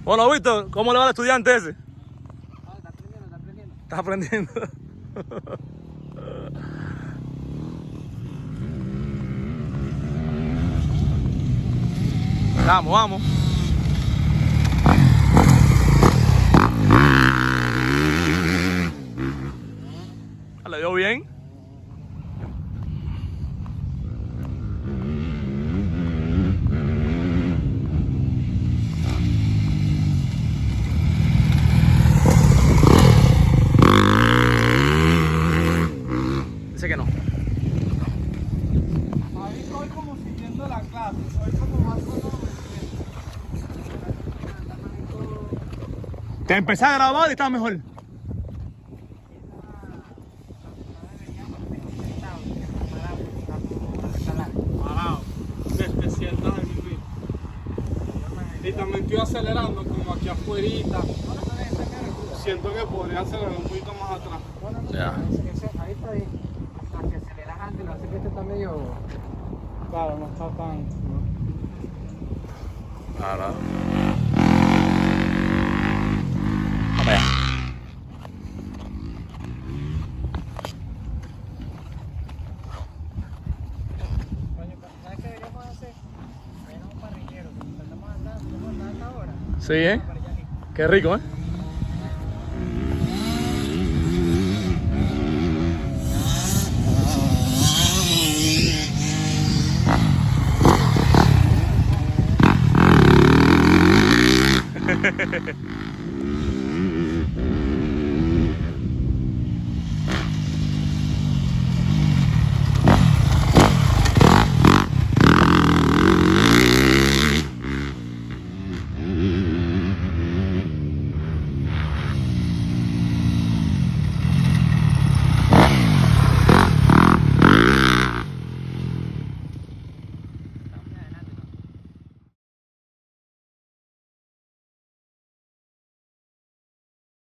Bueno, Víctor, ¿cómo le va al estudiante ese? Está aprendiendo, está aprendiendo. ¿Estás aprendiendo? Vamos, vamos. ¿Le dio bien? Dice que no. Ahí estoy como siguiendo la clase, soy como más Te empecé a grabar y estaba mejor. parado, desde ciertas de mi vida. Y también estoy acelerando como aquí afuera. Siento que podría acelerar un poquito más atrás. Ya. Ahí está bien. Hasta que aceleras antes, lo hace que este está medio... Claro, no está tan... Ahora. Vamos allá. ¿Sabes qué deberíamos hacer? Ver a un parrillero, que estamos andando, hasta ahora. Sí, ¿eh? Qué rico, ¿eh?